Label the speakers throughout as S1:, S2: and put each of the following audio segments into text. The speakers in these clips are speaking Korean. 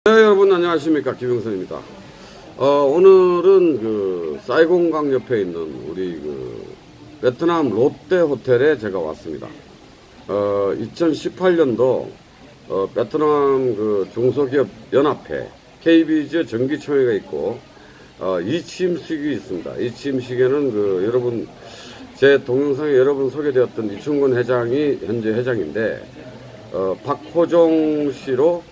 S1: 네, 여러분 안녕하십니까, 김영선입니다. 오늘은 그 사이공강 옆에 있는 우리 그 베트남 롯데 호텔에 제가 왔습니다. 2018년도 베트남 그 중소기업 연합회 KBZ 정기총회가 있고 이침식이 있습니다. 이침식에는 그 여러분 제 동영상에 여러 번 소개되었던 이충근 회장이 현재 회장인데 박호종 씨로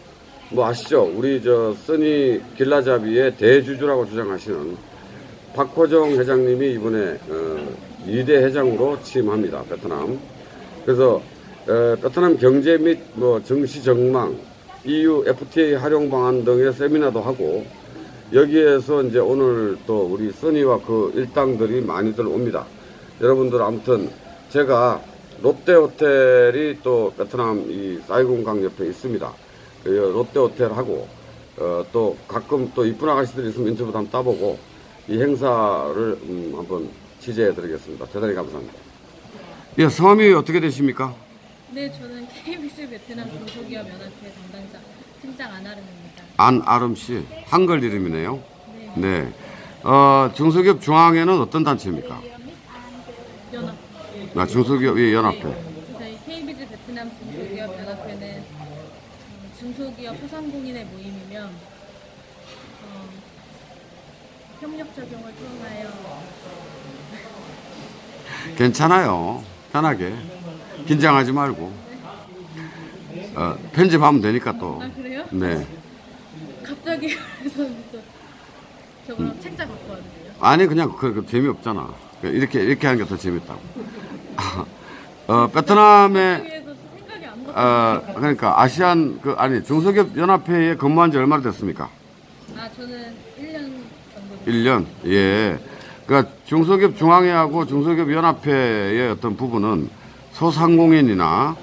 S1: 뭐 아시죠? 우리 저 써니 길라잡이의 대주주라고 주장하시는 박호정 회장님이 이번에 2대 회장으로 취임합니다. 베트남. 그래서 베트남 경제 및 뭐 정시 전망, EU FTA 활용 방안 등의 세미나도 하고 여기에서 이제 오늘 또 우리 써니와 그 일당들이 많이들 옵니다. 여러분들 아무튼 제가 롯데 호텔이 또 베트남 이 사이공강 옆에 있습니다. 롯데 호텔하고 또 가끔 또 이쁜 아가씨들이 있으면 인터뷰도 한번 따보고 이 행사를 한번 취재해 드리겠습니다. 대단히 감사합니다. 예, 성함이 어떻게 되십니까?
S2: 네, 저는 KBZ 베트남 중소기업 연합회 담당자 팀장 안아름입니다.
S1: 안아름 씨, 한글 이름이네요.
S2: 네.
S1: 네. 중소기업 중앙회는 어떤 단체입니까?
S2: 연합.
S1: 중소기업 연합회.
S2: 저희 KBZ 베트남 중소기업 연합회는 중소기업 소상공인의 모임이며 협력 적용을 통하여 괜찮아요.
S1: 편하게 긴장하지 말고 편집하면 되니까 또.
S2: 아, 그래요?
S1: 네.
S2: 갑자기 그래서 또 저거 책자 갖고 왔는데요.
S1: 아니 그냥 그 재미없잖아. 이렇게 하는 게 더 재밌다고. 베트남에 그러니까 아시안 아니 중소기업 연합회에 근무한 지 얼마나 됐습니까?
S2: 저는 1년 정도.
S1: 1년. 예. 그러니까 중소기업 중앙회하고 중소기업 연합회의 어떤 부분은 소상공인이나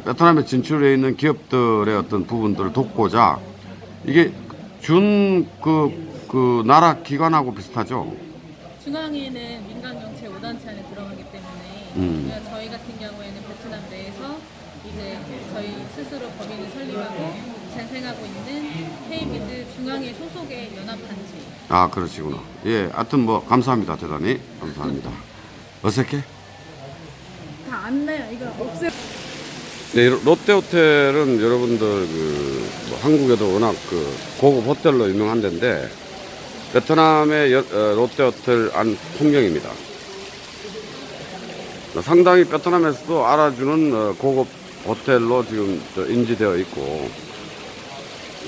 S1: 베트남에 진출해 있는 기업들의 어떤 부분들을 돕고자 이게 그 나라 기관하고 비슷하죠.
S2: 중앙회는 민간경제 5단체 안에 들어가기 때문에 그러니까 저희 같은 경우에는 베트남 내에서 이제 저희 스스로 법인을 설립하고 재생하고 있는 KBZ 중앙회 소속의 연합단체.
S1: 아, 그러시구나. 예, 하여튼 뭐 감사합니다. 대단히 감사합니다. 어색해?
S2: 다 안 나요. 이거 없어요.
S1: 네, 롯데 호텔은 여러분들 뭐 한국에도 워낙 그 고급 호텔로 유명한 데인데 베트남의 롯데 호텔 안 풍경입니다. 상당히 베트남에서도 알아주는 고급 호텔로 지금 인지되어 있고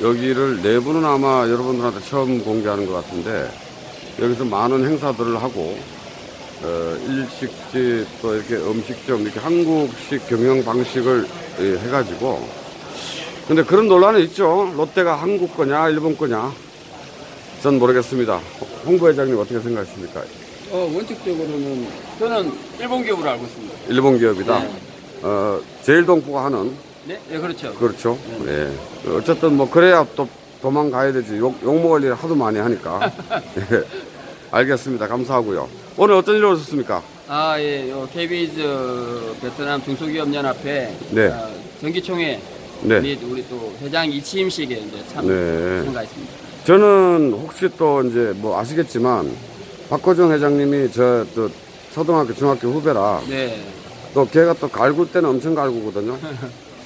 S1: 여기를 내부는 아마 여러분들한테 처음 공개하는 것 같은데 여기서 많은 행사들을 하고 일식집 또 이렇게 음식점 이렇게 한국식 경영 방식을 해가지고 근데 그런 논란은 있죠. 롯데가 한국 거냐 일본 거냐 전 모르겠습니다. 홍보회장님 어떻게 생각하십니까?
S3: 원칙적으로는 저는 일본 기업으로 알고 있습니다.
S1: 일본 기업이다.
S3: 네.
S1: 제일동포가 하는.
S3: 네, 네 그렇죠.
S1: 그렇죠. 네. 어쨌든 뭐 그래야 또 도망가야 되지. 욕 먹을 일을 하도 많이 하니까. 네. 알겠습니다. 감사하고요. 오늘 어떤 일로 오셨습니까?
S3: 예, KBZ 베트남 중소기업 연합회
S1: 네.
S3: 정기총회
S1: 네.
S3: 및 우리 또 회장 이취임식에 이제 참가했습니다.
S1: 저는 혹시 또 이제 뭐 아시겠지만 박호정 회장님이 저 또 초등학교 중학교 후배라.
S3: 네.
S1: 또 걔가 또 갈굴 때는 엄청 갈구거든요.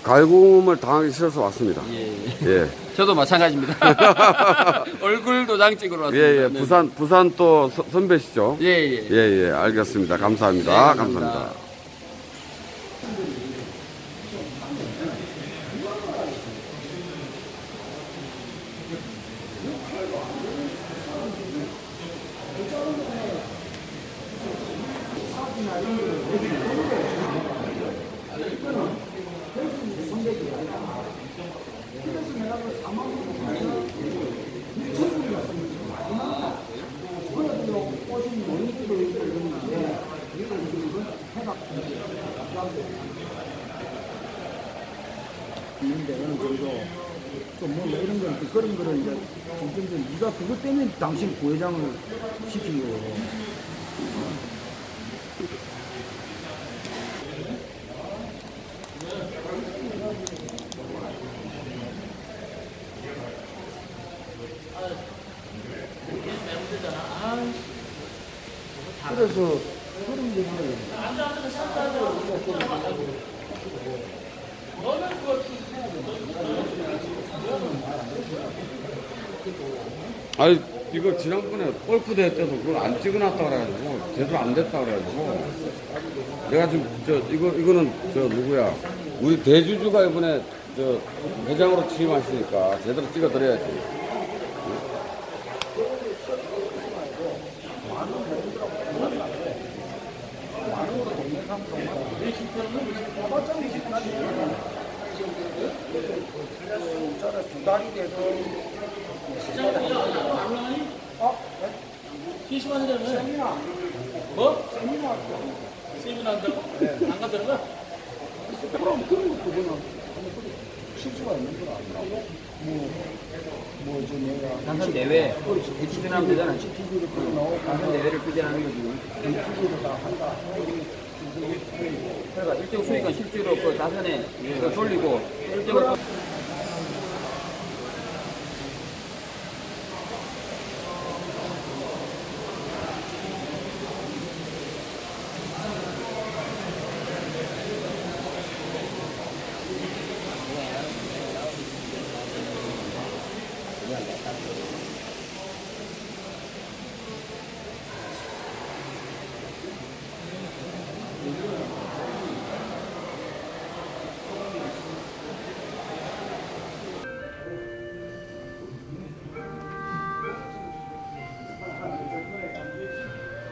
S1: 갈굼을 당하기 싫어서 왔습니다.
S3: 예. 저도 마찬가지입니다. 얼굴 도장 찍으러 왔습니다.
S1: 예. 부산 또 선배시죠?
S3: 예.
S1: 예. 알겠습니다. 감사합니다.
S3: 네,
S1: 감사합니다.
S4: 있는데 어느 정도 좀뭐 이런 거 그런 거를 이제 좀 네가 그것 때문에 당신 부회장을 시킨 거예요. 그래서 그런 얘기를
S1: 아니 이거 지난번에 골프 대회 때도 그걸 안 찍어놨다 그래가지고 제대로 안 됐다 그래가지고 내가 지금 이거는 누구야 우리 대주주가 이번에 회장으로 취임하시니까 제대로 찍어드려야지.
S4: 두 달이 되든 세미나
S5: 뭐?
S4: 세미나
S5: 세미나 한다고? 안 간다는 거야?
S4: 그럼 그런 것도 그냥 실수가 있는 건 아니라고 뭐저 내가
S3: 당선 내외 추진하면 되잖아.
S4: TV를 끌어나오고
S3: 당선 내외를 추진하는 거지.
S4: TV를 다 한다.
S3: 그러니까 일정 수익은 실제로 그 자산에 돌리고 실제로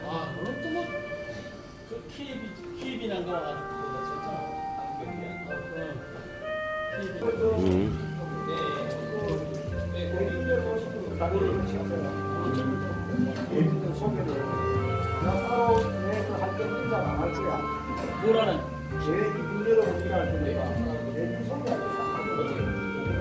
S5: 아, 그럼 또 뭐, 그 키입이 난 거 와가지고.
S4: 예비들 소개를 나로 내가 할때 인사 안 할 거야.
S5: 뭐라는?
S4: 계획이 민대로 우리가 할 테니까 예비 소개하고 싹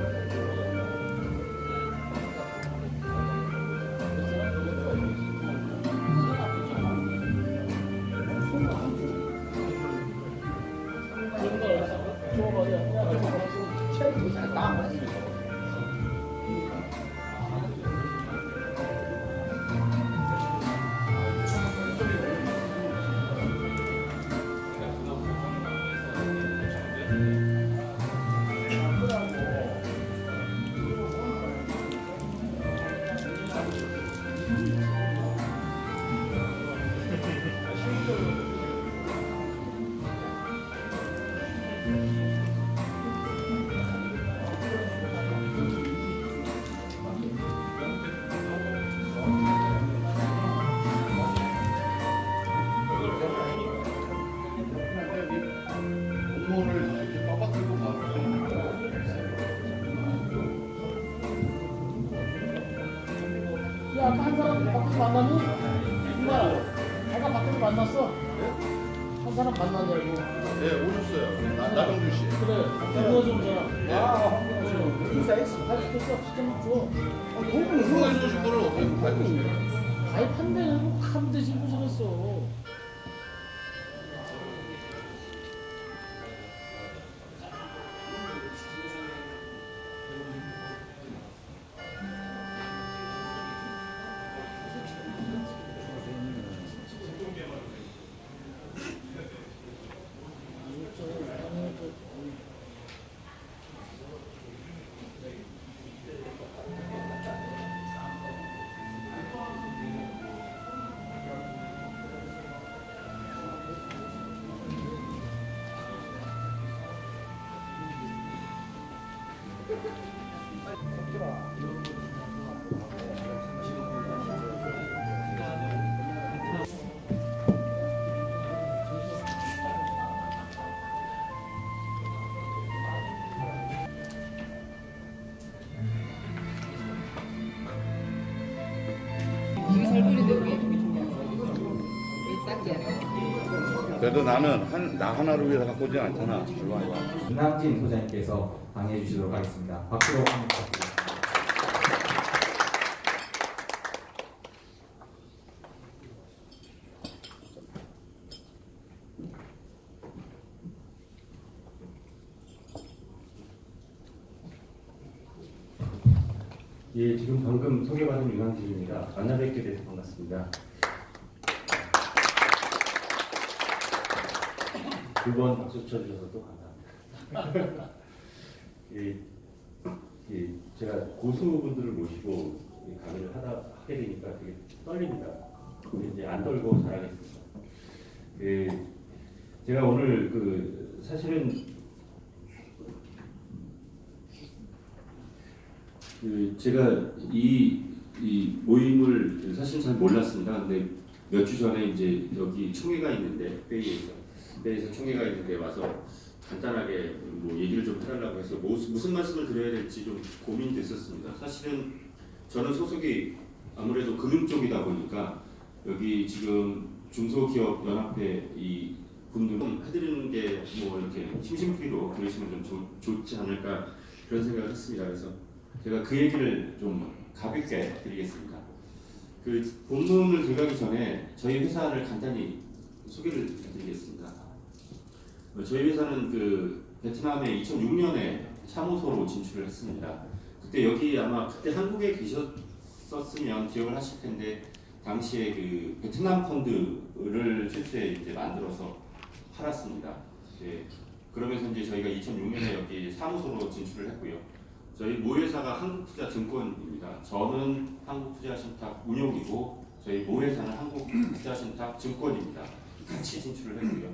S5: 야, 아까 한 사람 밖에서 만났니? 누가? 아까 밖에서 만났어? 한 사람 만났냐고.
S6: 네, 오셨어요. 나경주 씨.
S5: 그래, 누가 좀 잖아.
S4: 아, 인사했어.
S5: 할 수도 있어. 시키면 줘.
S6: 후보에 오신 분을 어떻게 알고 있어요?
S5: 가입한대. 하면 되지. 무슨 했어.
S6: 그래도 나는 나 하나를 위해서 갖고 오지 않잖아.
S7: 김남진 소장님께서 강의해 주시도록 하겠습니다. 박수로 부탁드립니다.
S8: 예, 지금 방금 소개받은 윤항진입니다. 만나 뵙게 돼서 반갑습니다. 두 번 박수 쳐주셔서 또 감사합니다. 제가 고수분들을 모시고 강의를 하게 되니까 되게 떨립니다. 근데 이제 안 떨고 잘하겠습니다. 제가 오늘 사실은 제가 이 모임을 사실 잘 몰랐습니다. 근데 몇 주 전에 이제 여기 총회가 있는데 회의에서 총회가 있는데 와서 간단하게 뭐 얘기를 좀 해달라고 해서 무슨 말씀을 드려야 될지 좀 고민됐었습니다. 사실은 저는 소속이 아무래도 금융 쪽이다 보니까 여기 지금 중소기업연합회 이 분들은 해드리는 게 뭐 이렇게 심심풀이로 들으시면 좀 좋지 않을까 그런 생각을 했습니다. 그래서 제가 그 얘기를 좀 가볍게 드리겠습니다. 그 본문을 들어가기 전에 저희 회사를 간단히 소개를 드리겠습니다. 저희 회사는 그 베트남에 2006년에 사무소로 진출을 했습니다. 그때 여기 아마 그때 한국에 계셨었으면 기억을 하실 텐데 당시에 그 베트남 펀드를 최초에 이제 만들어서 팔았습니다. 그러면서 이제 저희가 2006년에 여기 사무소로 진출을 했고요. 저희 모회사가 한국투자증권입니다. 저는 한국투자신탁 운용이고 저희 모회사는 한국투자신탁 증권입니다. 같이 진출을 했고요.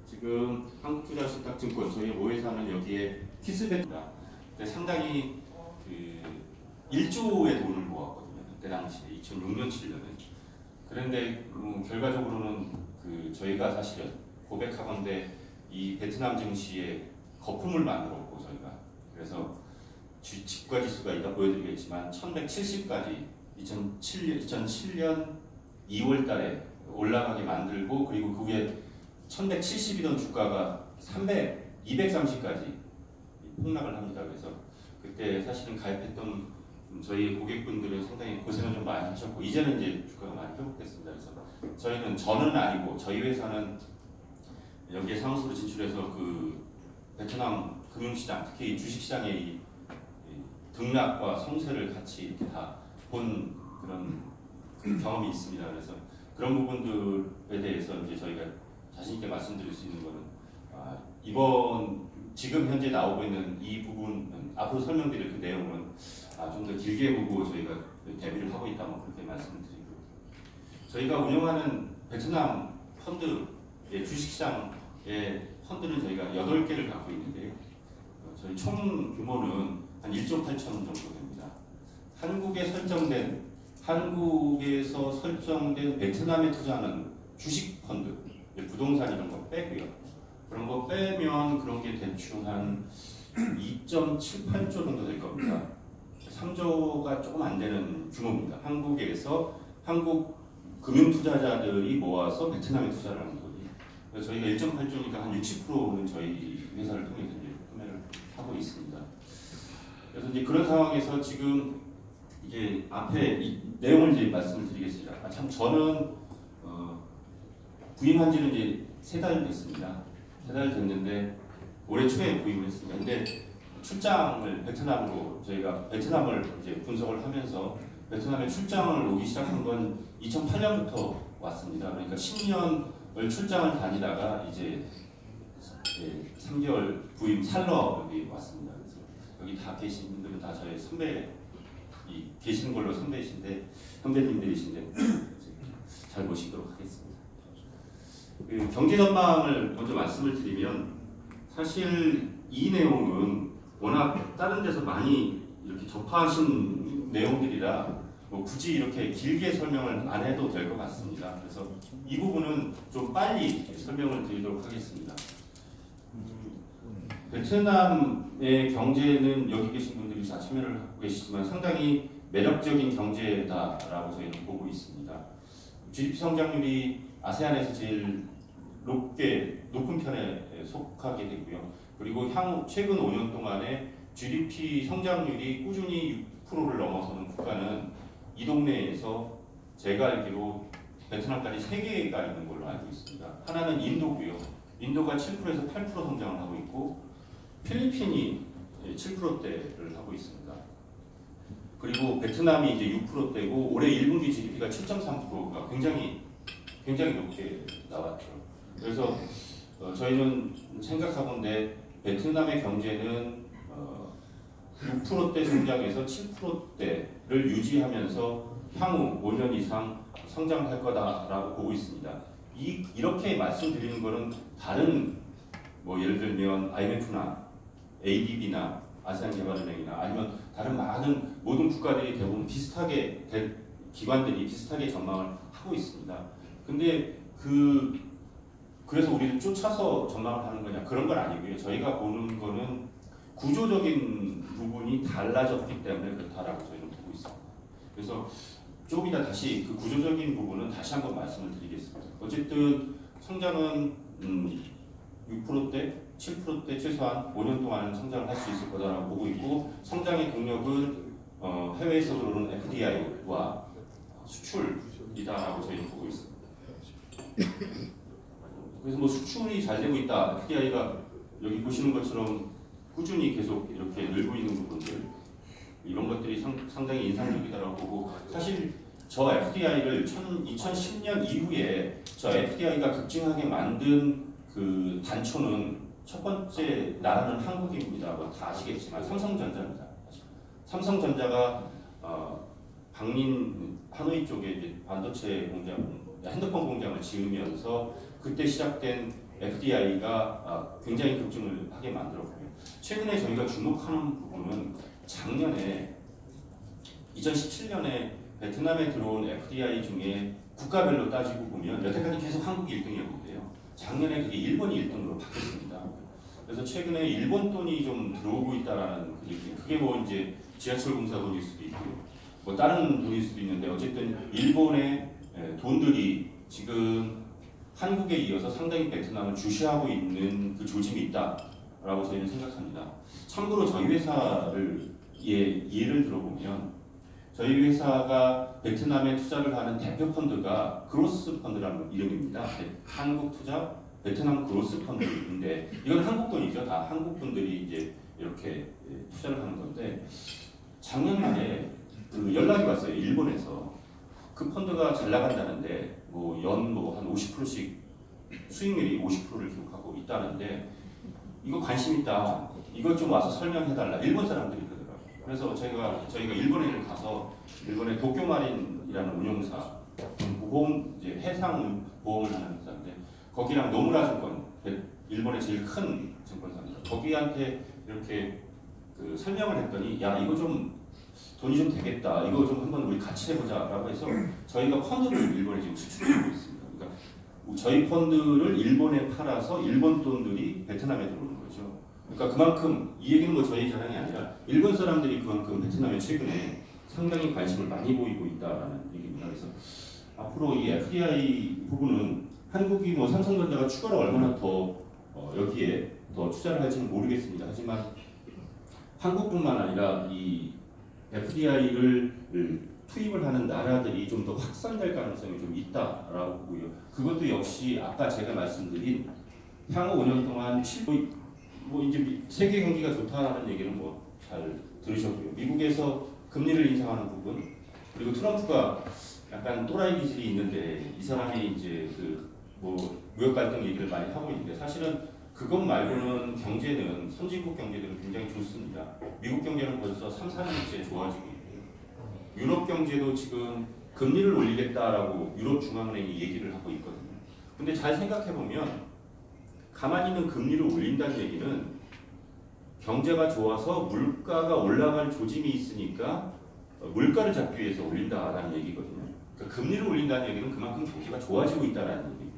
S8: 지금 한국투자신탁증권 저희 모회사는 여기에 키스백입니다. 상당히 1조의 돈을 모았거든요. 그때 당시에 2006년 7년에. 그런데 결과적으로는 저희가 사실은 고백하건대 이 베트남 증시에 거품을 만들었고 저희가 그래서 집과 지수가 이따 보여드리겠지만 1170까지 2007년 2월 달에 올라가게 만들고 그리고 그 후에 1170이던 주가가 230까지 폭락을 합니다. 그래서 그때 사실은 가입했던 저희 고객분들은 상당히 고생을 좀 많이 하셨고 이제는 이제 주가가 많이 회복됐습니다. 그래서 저는 아니고 저희 회사는 여기에 사무소로 진출해서 그 베트남 금융시장 특히 주식시장의 이 등락과 성세를 같이 이렇게 다 본 그런 경험이 있습니다. 그래서 그런 부분들에 대해서 이제 저희가 자신 있게 말씀드릴 수 있는 거는 지금 현재 나오고 있는 이 부분 앞으로 설명드릴 그 내용은 좀 더 길게 보고 저희가 대비를 하고 있다 뭐 그렇게 말씀드리고 저희가 운영하는 베트남 펀드의 주식시장의 펀드는 저희가 8개를 갖고 있는데요. 저희 총 규모는 한 1조 8천 정도 됩니다. 한국에서 설정된 베트남에 투자하는 주식 펀드, 부동산 이런 거 빼고요. 그런 거 빼면 그런 게 대충 한 2.78조 정도 될 겁니다. 3조가 조금 안 되는 규모입니다. 한국에서 한국 금융 투자자들이 모아서 베트남에 투자를 하는 거지. 그래서 저희가 1.8조니까 한 60%는 저희 회사를 통해서 이제 판매를 하고 있습니다. 그래서 이제 그런 상황에서 지금 이제 앞에 이 내용을 이제 말씀을 드리겠습니다. 참 저는 부임한 지는 이제 3달 됐습니다. 3달 됐는데 올해 초에 부임을 했습니다. 근데 출장을 베트남으로 저희가 베트남을 이제 분석을 하면서 베트남에 출장을 오기 시작한 건 2008년부터 왔습니다. 그러니까 10년을 출장을 다니다가 이제 3개월 부임 살러 여기 왔습니다. 그래서 여기 다 계신 분들은 다 저희 계시는 걸로 선배님들이신데 잘 모시도록 하겠습니다. 경제 전망을 먼저 말씀을 드리면 사실 이 내용은 워낙 다른 데서 많이 이렇게 접하신 내용들이라 굳이 이렇게 길게 설명을 안 해도 될 것 같습니다. 그래서 이 부분은 좀 빨리 설명을 드리도록 하겠습니다. 베트남의 경제는 여기 계신 분들이 다 참여를 하고 계시지만 상당히 매력적인 경제다라고 저희는 보고 있습니다. GDP 성장률이 아세안에서 제일 높은 편에 속하게 되고요. 그리고 최근 5년 동안에 GDP 성장률이 꾸준히 6%를 넘어서는 국가는 이 동네에서 제가 알기로 베트남까지 3개가 있는 걸로 알고 있습니다. 하나는 인도고요. 인도가 7%에서 8% 성장을 하고 있고 필리핀이 7%대를 하고 있습니다. 그리고 베트남이 이제 6%대고 올해 1분기 GDP가 7.3%가 굉장히 높게 나왔죠. 그래서 저희는 생각하건대 베트남의 경제는 6%대 성장에서 7%대를 유지하면서 향후 5년 이상 성장할 거다라고 보고 있습니다. 이렇게 말씀드리는 거는 다른 뭐 예를 들면 IMF나 ADB나 아세안개발은행이나 아니면 다른 많은 모든 국가들이 대부분 비슷하게 기관들이 비슷하게 전망을 하고 있습니다. 근데 그래서 우리를 쫓아서 전망을 하는 거냐 그런 건 아니고요. 저희가 보는 거는 구조적인 부분이 달라졌기 때문에 그렇다라고 저희는 보고 있습니다. 그래서 조금 이따 다시 그 구조적인 부분은 다시 한번 말씀을 드리겠습니다. 어쨌든 성장은 6%대, 7%대 최소한 5년 동안은 성장을 할 수 있을 거다라고 보고 있고 성장의 동력은 해외에서 들어오는 FDI와 수출이다라고 저희는 보고 있습니다. 그래서 뭐 수출이 잘 되고 있다. FDI가 여기 보시는 것처럼 꾸준히 계속 이렇게 늘고 있는 부분들 이런 것들이 상당히 인상적이다라고 보고 사실 저 FDI를 2010년 이후에 저 FDI가 급증하게 만든 그 단초는 첫 번째 나라는 한국입니다. 뭐 다 아시겠지만 삼성전자입니다. 삼성전자가 방린 하노이 쪽에 이제 반도체 공장, 핸드폰 공장을 지으면서 그때 시작된 FDI가 굉장히 급증을 하게 만들었고요. 최근에 저희가 주목하는 부분은 작년에 2017년에 베트남에 들어온 FDI 중에 국가별로 따지고 보면 여태까지 계속 한국이 1등이었는데요. 작년에 그게 일본이 1등으로 바뀌었습니다. 그래서 최근에 일본 돈이 좀 들어오고 있다라는 그 얘기. 그게 뭐 이제 지하철 공사 돈일 수도 있고, 뭐 다른 돈일 수도 있는데 어쨌든 일본의 돈들이 지금 한국에 이어서 상당히 베트남을 주시하고 있는 그 조짐이 있다라고 저희는 생각합니다. 참고로 저희 회사를 예를 들어보면 저희 회사가 베트남에 투자를 하는 대표 펀드가 그로스 펀드라는 이름입니다. 한국 투자 베트남 그로스 펀드인데 이건 한국 돈이죠. 다 한국 분들이 이제 이렇게 투자를 하는 건데 작년 말에 그 연락이 왔어요. 일본에서 그 펀드가 잘 나간다는데 뭐 연 뭐 한 50%씩 수익률이 50%를 기록하고 있다는데 이거 관심 있다. 이것 좀 와서 설명해달라. 일본 사람들이 그러더라고요. 그래서 저희가 일본에 가서 일본의 도쿄마린이라는 운용사 보험 이제 해상 보험을 하는 회사인데 거기랑 노무라 증권 일본의 제일 큰 증권사입니다. 거기한테 이렇게 그 설명을 했더니 야 이거 좀 돈이 좀 되겠다. 이거 좀 한번 우리 같이 해보자라고 해서 저희가 펀드를 일본에 지금 수출하고 있습니다. 그러니까 저희 펀드를 일본에 팔아서 일본 돈들이 베트남에 들어오는 거죠. 그러니까 그만큼 이 얘기는 뭐 저희 자랑이 아니라 일본 사람들이 그만큼 베트남에 최근에 상당히 관심을 많이 보이고 있다라는 얘기입니다. 그래서 앞으로 이 FDI 부분은 한국이 뭐 삼성전자가 추가로 얼마나 더 여기에 더 투자를 할지는 모르겠습니다. 하지만 한국뿐만 아니라 이 FDI를 투입을 하는 나라들이 좀 더 확산될 가능성이 좀 있다라고 보고요. 그것도 역시 아까 제가 말씀드린 향후 5년 동안 뭐 이제 세계 경기가 좋다라는 얘기는 뭐 잘 들으셨고요. 미국에서 금리를 인상하는 부분 그리고 트럼프가 약간 또라이 기질이 있는데 이 사람이 이제 그 뭐 무역 갈등 얘기를 많이 하고 있는데 사실은 그것 말고는 경제는 선진국 경제들은 굉장히 좋습니다. 미국 경제는 벌써 3, 4년째 좋아지고 있고요. 유럽 경제도 지금 금리를 올리겠다라고 유럽 중앙은행이 얘기를 하고 있거든요. 근데 잘 생각해보면 가만히 있는 금리를 올린다는 얘기는 경제가 좋아서 물가가 올라갈 조짐이 있으니까 물가를 잡기 위해서 올린다라는 얘기거든요. 그러니까 금리를 올린다는 얘기는 그만큼 경기가 좋아지고 있다는 얘기입니다.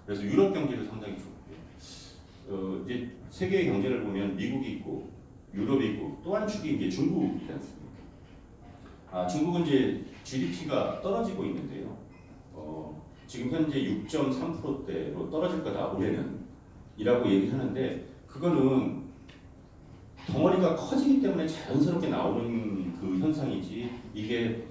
S8: 그래서 유럽 경제도 상당히 좋고요. 이제 세계의 경제를 보면 미국이 있고 유럽이 있고 또 한 축이 이제 중국이지 않습니까? 중국은 이제 GDP가 떨어지고 있는데요. 지금 현재 6.3%대로 떨어질 거다 올해는 이라고 얘기하는데 그거는 덩어리가 커지기 때문에 자연스럽게 나오는 그 현상이지 이게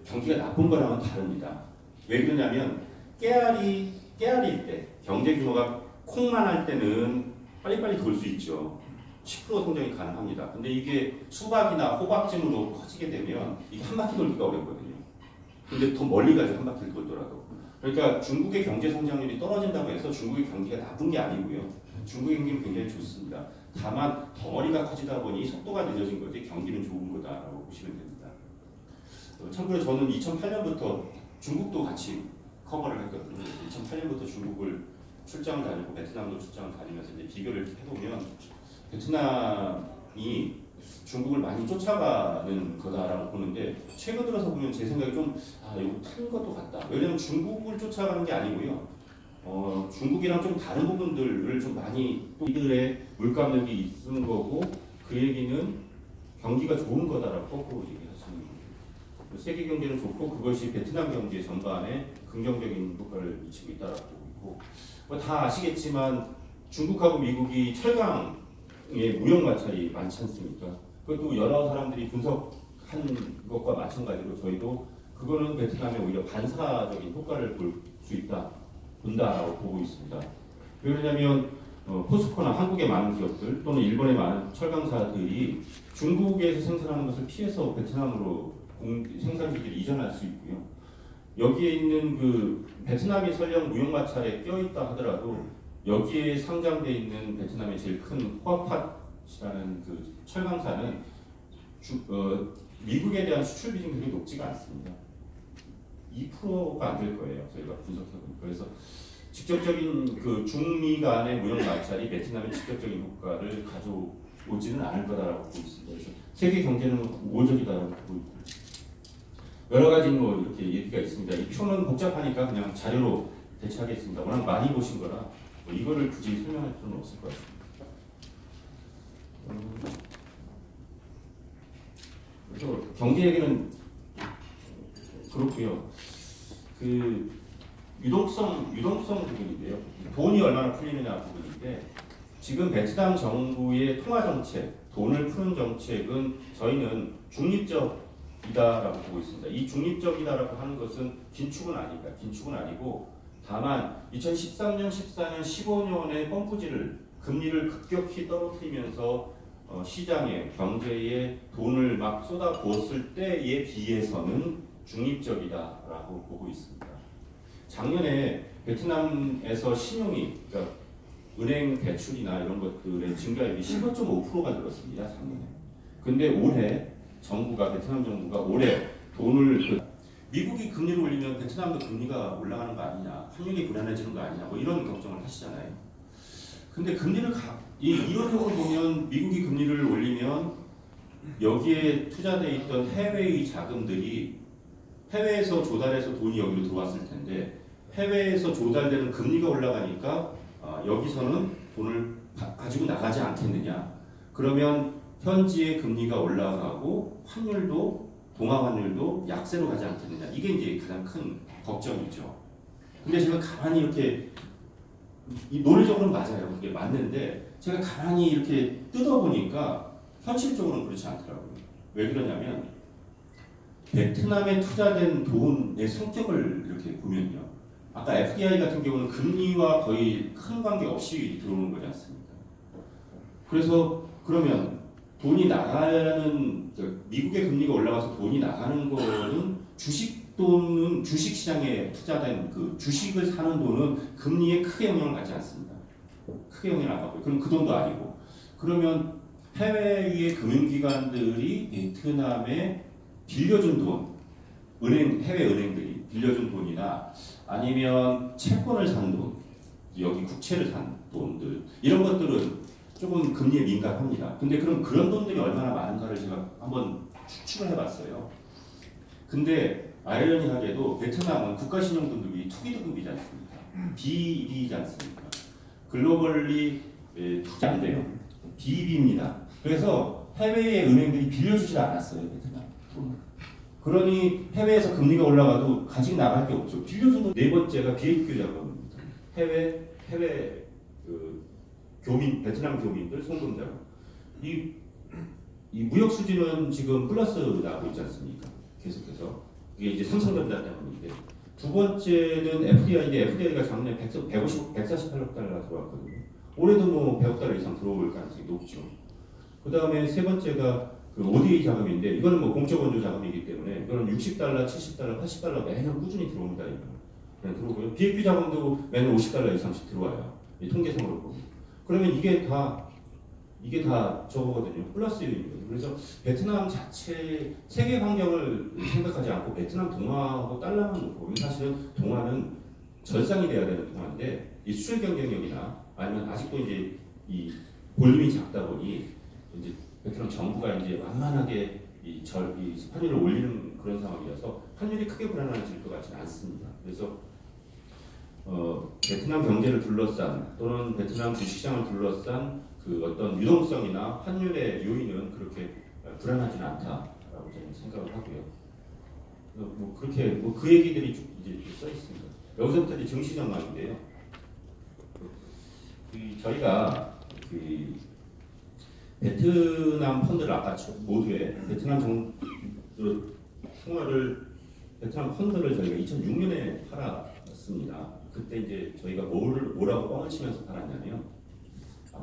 S8: 경기가 나쁜 거랑은 다릅니다. 왜 그러냐면 깨알일 때 경제 규모가 콩만 할 때는 빨리빨리 돌 수 있죠. 10% 성장이 가능합니다. 근데 이게 수박이나 호박쯤으로 커지게 되면 이게 한 바퀴 돌기가 어렵거든요. 근데 더 멀리 가죠, 한 바퀴를 돌더라도. 그러니까 중국의 경제 성장률이 떨어진다고 해서 중국의 경기가 나쁜 게 아니고요. 중국의 경기는 굉장히 좋습니다. 다만 덩어리가 커지다 보니 속도가 늦어진 거지 경기는 좋은 거다라고 보시면 됩니다. 참고로 저는 2008년부터 중국도 같이 커버를 했거든요. 2008년부터 중국을 출장을 다니고 베트남도 출장을 다니면서 이제 비교를 해보면 베트남이 중국을 많이 쫓아가는 거다라고 보는데 최근 들어서 보면 제 생각에 좀 이거 틀린 것도 같다. 왜냐하면 중국을 쫓아가는 게 아니고요. 중국이랑 좀 다른 부분들을 좀 많이 또 이들의 물가력이 있는 거고 그 얘기는 경기가 좋은 거다라고 거꾸로 얘기하시는 거예요. 세계 경제는 좋고 그것이 베트남 경제 전반에 긍정적인 효과를 미치고 있다라고 보고 있고 다 아시겠지만 중국하고 미국이 철강의 무역 마찰이 많지 않습니까? 그것도 여러 사람들이 분석한 것과 마찬가지로 저희도 그거는 베트남에 오히려 반사적인 효과를 볼 수 있다. 본다라고 보고 있습니다. 왜냐하면 포스코나 한국의 많은 기업들 또는 일본의 많은 철강사들이 중국에서 생산하는 것을 피해서 베트남으로 생산기지를 이전할 수 있고요. 여기에 있는 그 베트남이 설령 무역 마찰에 껴있다 하더라도 여기에 상장되어 있는 베트남의 제일 큰 호아팟이라는 그 철강사는 미국에 대한 수출 비중이 높지가 않습니다. 2%가 안 될 거예요. 저희가 분석해보니까. 그래서 직접적인 그 중미 간의 무역 마찰이 베트남에 직접적인 효과를 가져오지는 않을 거다라고 보고 있습니다. 그래서 세계 경제는 우호적이다라고 보고 있고 여러 가지 뭐 이렇게 얘기가 있습니다. 이 표는 복잡하니까 그냥 자료로 대체하겠습니다. 워낙 많이 보신 거라 뭐 이거를 굳이 설명할 필요는 없을 것 같습니다. 그래서 경제 얘기는 그렇고요. 그 유동성 부분인데요. 돈이 얼마나 풀리느냐 부분인데 지금 베트남 정부의 통화 정책, 돈을 푸는 정책은 저희는 중립적이다라고 보고 있습니다. 이 중립적이다라고 하는 것은 긴축은 아닙니다. 긴축은 아니고 다만 2013년, 14년, 15년에 펌프질을 금리를 급격히 떨어뜨리면서 시장에 경제에 돈을 막 쏟아부었을 때에 비해서는 중립적이다라고 보고 있습니다. 작년에 베트남에서 신용이 그러니까 은행 대출이나 이런 것들의 증가율이 15.5%가 늘었습니다. 작년에. 근데 올해 정부가 베트남 정부가 올해 돈을 미국이 금리를 올리면 베트남도 금리가 올라가는 거 아니냐, 환율이 불안해지는 거 아니냐, 뭐 이런 걱정을 하시잖아요. 근데 금리를 이론적으로 보면 미국이 금리를 올리면 여기에 투자돼 있던 해외의 자금들이 해외에서 조달해서 돈이 여기로 들어왔을 텐데 해외에서 조달되는 금리가 올라가니까 여기서는 돈을 가지고 나가지 않겠느냐. 그러면 현지의 금리가 올라가고 환율도 동화 환율도 약세로 가지 않겠느냐. 이게 이제 가장 큰 걱정이죠. 근데 제가 가만히 이렇게 논리적으로는 맞아요. 그게 맞는데 제가 가만히 이렇게 뜯어보니까 현실적으로는 그렇지 않더라고요. 왜 그러냐면 베트남에 투자된 돈의 성격을 이렇게 보면요. 아까 FDI 같은 경우는 금리와 거의 큰 관계 없이 들어오는 거지 않습니까? 그래서 그러면 돈이 나가는 미국의 금리가 올라가서 돈이 나가는 거는 주식 시장에 투자된 그 주식을 사는 돈은 금리에 크게 영향을 받지 않습니다. 크게 영향을 안 받고요. 그럼 그 돈도 아니고 그러면 해외의 금융기관들이 베트남에 빌려준 돈, 해외 은행들이 빌려준 돈이나 아니면 채권을 산 돈, 여기 국채를 산 돈들 이런 것들은 조금 금리에 민감합니다. 근데 그럼 그런 돈들이 얼마나 많은가를 제가 한번 추측을 해봤어요. 근데 아이러니하게도 베트남은 국가신용등급이 투기등급이지 않습니까? BB이지 않습니까? 글로벌리 투자 안 돼요. BB입니다. 그래서 해외의 은행들이 빌려주질 않았어요. 베트남 돈을. 그러니 해외에서 금리가 올라가도 가지고 나갈 게 없죠. 빌려준 돈 네 번째가 비핵교 자금입니다. 해외 교민, 베트남 교민들 송금 자금. 이 무역 수지는 지금 플러스 나고 있지 않습니까? 계속해서 이게 이제 삼성전자 때문인데 두 번째는 FDI인데 FDI가 작년에 148억 달러 들어왔거든요. 올해도 뭐 100억 달러 이상 들어올 가능성이 높죠. 그 다음에 세 번째가 그 ODA 자금인데 이거는 뭐 공적 원조 자금이기 때문에 이거는 $60, $70, $80 매년 꾸준히 들어옵니다. 이거 그냥 들어오고요. BFP 자금도 매년 $50 이상씩 들어와요. 이 통계상으로 보면. 그러면 이게 다 저거거든요. 플러스 요인이거든요. 그래서 베트남 자체 세계 환경을 생각하지 않고 베트남 동화하고 달러만 놓고 사실은 동화는 절상이 돼야 되는 동화인데 이 수출 경쟁력이나 아니면 아직도 이제 이 볼륨이 작다 보니 이제 베트남 정부가 이제 완만하게 이 환율을 올리는 그런 상황이라서 환율이 크게 불안해질 것 같지는 않습니다. 그래서 베트남 경제를 둘러싼 또는 베트남 주식시장을 둘러싼 그 어떤 유동성이나 환율의 요인은 그렇게 불안하지는 않다라고 저는 생각을 하고요. 뭐 그렇게 뭐 그 얘기들이 쭉 이제 써 있습니다. 여기서부터 이제 증시 전망인데요. 저희가 그 베트남 펀드를 아까 모두에 베트남 베트남 펀드를 저희가 2006년에 팔았습니다. 그때 이제 저희가 뭐라고 뻥을 치면서 팔았냐면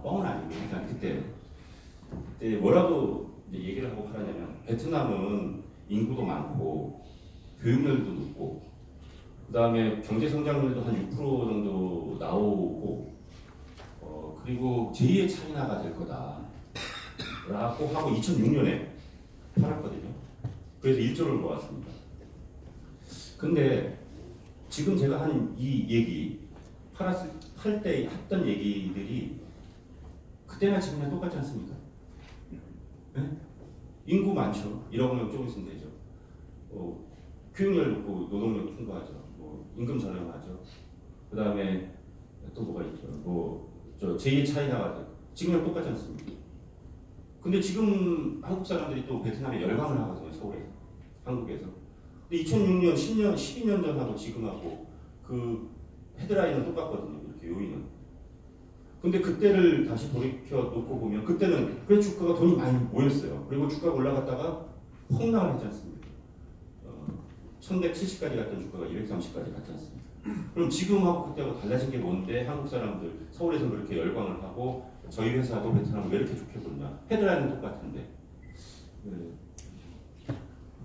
S8: 뻥은 아니고 그냥 그때 뭐라고 이제 얘기를 하고 팔았냐면 베트남은 인구도 많고 교육열도 높고 그 다음에 경제 성장률도 한 6% 정도 나오고 그리고 제2의 차이나가 될 거다 라고 하고 2006년에 팔았거든요. 그래서 1조를 모았습니다. 근데 지금 제가 한 이 얘기 팔 때 했던 얘기들이 그때나 지금이나 똑같지 않습니까? 네? 인구 많죠. 1억 명 조금 있으면 되죠. 교육열 높고 노동력 풍부하죠. 임금 저렴하죠. 그 다음에 또 뭐가 있죠. 제2의 차이나가 돼요. 지금이랑 똑같지 않습니까? 근데 지금 한국 사람들이 또 베트남에 열광을 하거든요. 서울에서. 한국에서. 근데 2006년, 10년, 12년 전하고 지금하고 그 헤드라인은 똑같거든요. 이렇게 요인은. 근데 그때를 다시 돌이켜 놓고 보면 그때는 그래 주가가 돈이 많이 모였어요. 그리고 주가가 올라갔다가 폭락을 했지 않습니까? 1170까지 갔던 주가가 230까지 갔지 않습니까? 그럼 지금하고 그때하고 달라진 게 뭔데 한국 사람들 서울에서 그렇게 열광을 하고 저희 회사도 베트남을 왜 이렇게 좋게 보냐? 헤드라인은 똑같은데. 네.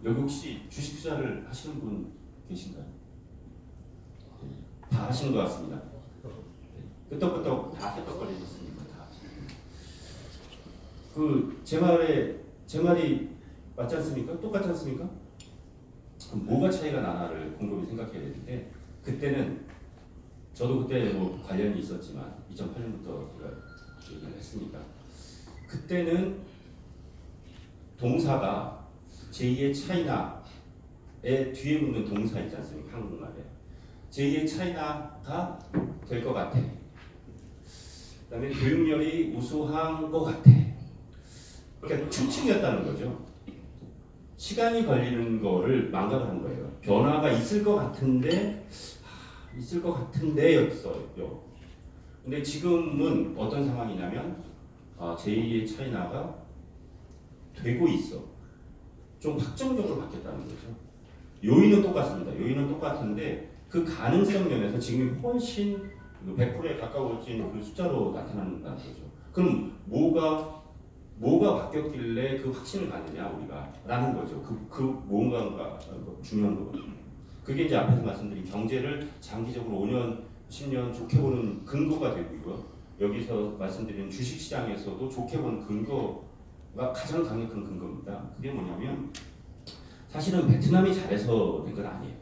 S8: 여기 혹시 주식 투자를 하시는 분 계신가요? 다 하시는 것 같습니다. 끄떡끄떡 다 끄떡거리셨습니다. 다. 제 말이 맞지 않습니까? 똑같지 않습니까? 그럼 뭐가 차이가 나나를 곰곰이 생각해야 되는데 그때는 저도 그때 뭐 관련이 있었지만 2008년부터 제가 얘기를 했으니까 그때는 동사가 제2의 차이나의 뒤에 붙는 동사 있지 않습니까? 한국말에 제2의 차이나가 될 것 같아. 그 다음에 교육열이 우수한 것 같아. 그러니까 추측이었다는 거죠. 시간이 걸리는 거를 망각을 한 거예요. 변화가 있을 것 같은데였어요. 근데 지금은 어떤 상황이냐면 제2의 차이나가 되고 있어. 좀 확정적으로 바뀌었다는 거죠. 요인은 똑같습니다. 요인은 똑같은데 그 가능성 면에서 지금 훨씬 100%에 가까워진 그 숫자로 나타난다는 거죠. 그럼 뭐가 바뀌었길래 그 확신을 갖느냐 우리가 라는 거죠. 그 뭔가가 중요한 거거든요. 그게 이제 앞에서 말씀드린 경제를 장기적으로 5년, 10년 좋게 보는 근거가 되고요. 여기서 말씀드린 주식시장에서도 좋게 보는 근거가 가장 강력한 근거입니다. 그게 뭐냐면 사실은 베트남이 잘해서 된 건 아니에요.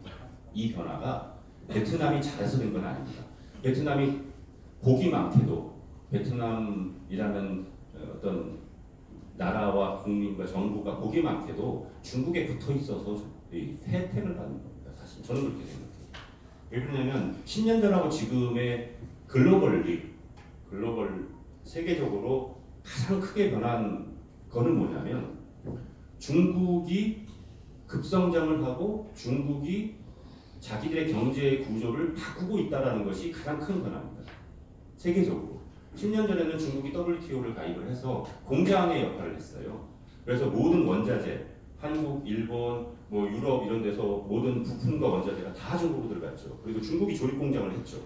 S8: 이 변화가 베트남이 잘해서 된 건 아닙니다. 베트남이 복이 많게도 베트남이라는 어떤 나라와 국민과 정부가 복이 많게도 중국에 붙어 있어서 혜택을 받는 겁니다. 사실 저는 그렇게 생각해요. 왜 그러냐면 10년 전하고 지금의 글로벌 세계적으로 가장 크게 변한 거는 뭐냐면 중국이 급성장을 하고 중국이 자기들의 경제 구조를 바꾸고 있다는 것이 가장 큰 변화입니다. 세계적으로. 10년 전에는 중국이 WTO를 가입을 해서 공장의 역할을 했어요. 그래서 모든 원자재, 한국, 일본, 뭐 유럽 이런 데서 모든 부품과 원자재가 다 중국으로 들어갔죠. 그리고 중국이 조립 공장을 했죠.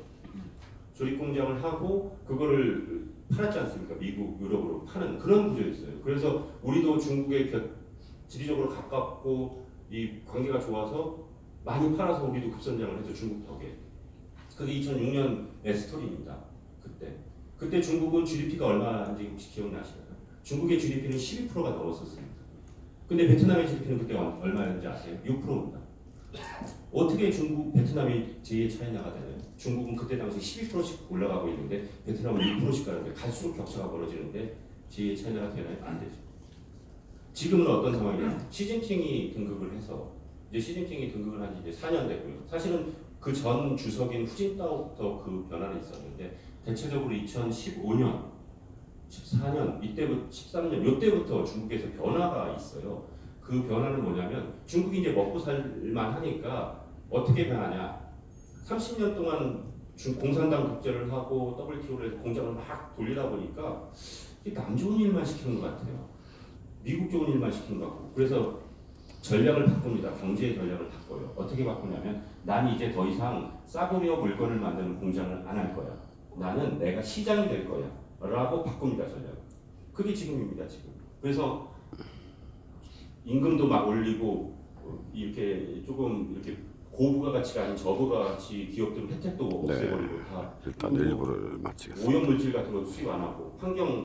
S8: 조립 공장을 하고 그거를 팔았지 않습니까? 미국, 유럽으로 파는 그런 구조였어요. 그래서 우리도 중국에 지리적으로 가깝고 이 관계가 좋아서 많이 팔아서 우리도 급선장을 해서 중국 덕에. 그게 2006년의 스토리입니다. 그때 중국은 GDP가 얼마인지 혹시 기억나시나요? 중국의 GDP는 12%가 넘었었습니다. 근데 베트남의 GDP는 그때 얼마였는지 아세요? 6%입니다. 어떻게 중국, 베트남이 제2의 차이나가 되나요? 중국은 그때 당시 12%씩 올라가고 있는데 베트남은 6%씩 가는데 갈수록 격차가 벌어지는데 제2의 차이나가 되나요? 안 되죠. 지금은 어떤 상황이냐? 시진핑이 등극을 해서 이제 시진핑이 등극을 한 지 이제 4년 됐고요. 사실은 그 전 주석인 후진타오부터 그 변화는 있었는데 대체적으로 2015년, 14년, 이때부터 13년, 이때부터 중국에서 변화가 있어요. 그 변화는 뭐냐면 중국이 이제 먹고 살만 하니까 어떻게 변하냐? 30년 동안 공산당 독재를 하고 WTO를 해서 공장을 막 돌리다 보니까 남 좋은 일만 시키는 것 같아요. 미국 좋은 일만 시키는 것 같고. 그래서 전략을 바꿉니다. 경제 전략을 바꿔요. 어떻게 바꾸냐면 난 이제 더 이상 싸구려 물건을 만드는 공장을 안 할 거야. 나는 내가 시장이 될 거야. 라고 바꿉니다. 전략. 그게 지금입니다. 지금. 그래서 임금도 막 올리고 이렇게 조금 이렇게 고부가 가치가 아닌 저부가 가치 기업들은 혜택도 없애버리고 다
S1: 일단 일부를 마치겠습니다.
S8: 오염물질 같은 거 수입 안 하고 환경